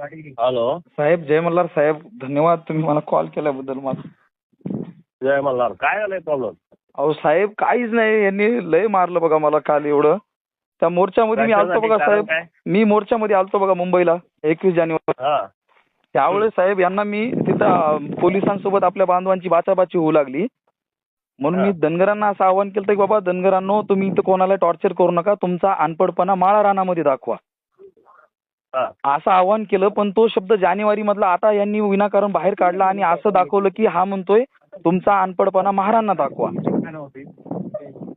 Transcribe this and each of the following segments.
Hello. साहेब जय मल्हार साहेब, धन्यवाद तुम्ही मला कॉल केल्याबद्दल. मला जय मल्हार. काय झालंय प्रॉब्लेम? अहो साहेब काहीच नाही, यांनी लय मारलं बघा मला काल एवढं. त्या मोर्चामध्ये मी आलतो बघा साहेब, मी मोर्चामध्ये आलतो बघा मुंबईला 21 जानेवारी. त्यावेळेस साहेब यांना मी तिथं पोलिसांसोबत आपल्या बांधवांची बाचाबाची होऊ लागली, म्हणून मी धनगरांना असं आवाहन केलं की बाबा धनगरांनो, तुम्ही इथं कोणाला टॉर्चर करू नका, तुमचा अनपडपणा माळा रानामध्ये दाखवा असं आवाहन केलं. पण तो शब्द जानेवारी मधला आता यांनी विनाकारण बाहेर काढला आणि असं दाखवलं की हा म्हणतोय तुमचा अनपडपणा महारांना दाखवा.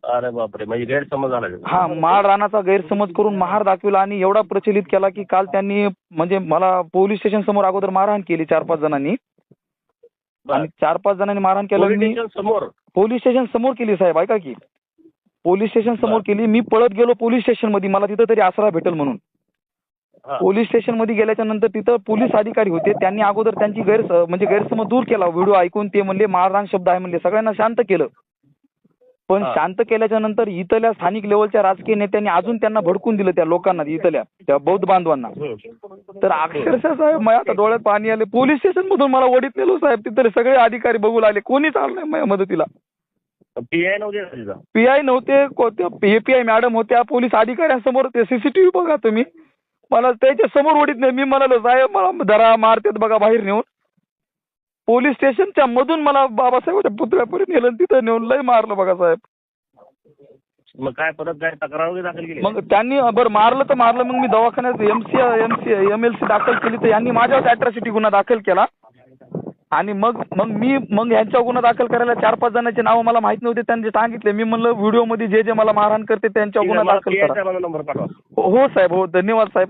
अरे बापरे, म्हणजे गैरसमज झाला. हा, माळ रानाचा गैरसमज करून महार दाखविला आणि एवढा प्रचलित केला की काल त्यांनी म्हणजे मला पोलीस स्टेशन समोर अगोदर मारहाण केली 4-5 जणांनी, आणि 4-5 जणांनी मारहाण केलं. पोलीस स्टेशन समोर केली साहेब, ऐका की, पोलीस स्टेशन समोर केली. मी पळत गेलो पोलीस स्टेशन मध्ये, मला तिथं तरी आसरा भेटेल म्हणून. पोलीस स्टेशन मध्ये गेल्याच्या नंतर तिथं पोलीस अधिकारी होते, त्यांनी अगोदर त्यांची गैरसमज दूर केला. व्हिडिओ ऐकून ते म्हणले मारहाण शब्द आहे म्हणले, सगळ्यांना शांत केलं. पण शांत केल्याच्या नंतर इथल्या स्थानिक लेवलच्या राजकीय नेत्यांनी अजून त्यांना भडकून दिलं, त्या लोकांना, इथल्या त्या बौद्ध बांधवांना. तर अक्षरशः साहेब माझ्या आता डोळ्यात पाणी आले. पोलीस स्टेशन मधून मला ओढीत नेलो साहेब, तिथे सगळे अधिकारी बघू लागले, कोणीच आलं नाही माझ्या मदतीला. पीआय नव्हते, पीआय नव्हते, एपीआय मॅडम होत्या, पोलीस अधिकाऱ्यांसमोर ते सीसीटीव्ही बघा तुम्ही, मला त्याच्या समोर ओढीत नाही. मी म्हणालो साहेब मला धरा, मारतात बघा बाहेर नेऊन. पोलीस स्टेशनच्या मधून मला बाबासाहेबांच्या पुतळ्यापर्यंत नेलं, तिथं नेऊन लय मारलं बघा साहेब. मग काय परत काय तक्रार वगैरे दाखल केली? मग त्यांनी बरं मारलं तर मारलं, मग मी दवाखान्यात एमएलसी दाखल केली, तर यांनी माझ्यावर अॅट्रॉसिटी गुन्हा दाखल केला. आणि मग यांच्या गुन्हा दाखल करायला 4-5 जणांचे नाव मला माहित नव्हते, त्यांनी सांगितले. मी म्हणलं व्हिडिओ मध्ये जे मला मारहाण करते त्यांच्या गुन्हा दाखल करा. नंबर पाठवा. हो साहेब, हो धन्यवाद साहेब.